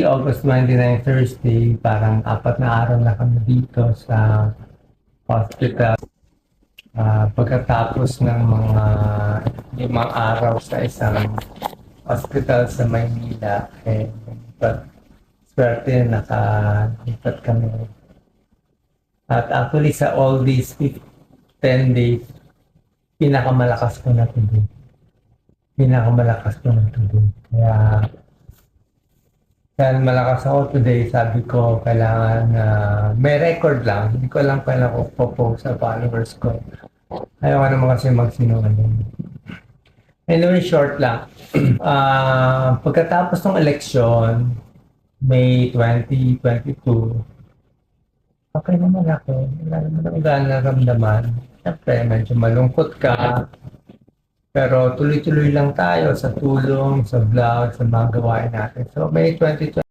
August 29, Thursday, parang 4 na araw na kami dito sa hospital. Pagkatapos ng mga 5 araw sa isang hospital sa Maynila, swerte nakalipat kami. At actually sa all these 10 days, pinakamalakas ko na tulog. Kaya dahil malakas ako today, sabi ko kailangan may record lang. Hindi ko lang kailangan ko po-post sa followers ko. Ayaw naman kasi magsinungaling. Anyway, short lang. Pagkatapos ng eleksyon, May 2022, okay naman ako. Wala naman ako gano'n naramdaman. Siyempre, medyo malungkot ka. Pero tuloy-tuloy lang tayo sa tulong, sa vlog, sa mga gawain natin. So, May 2022,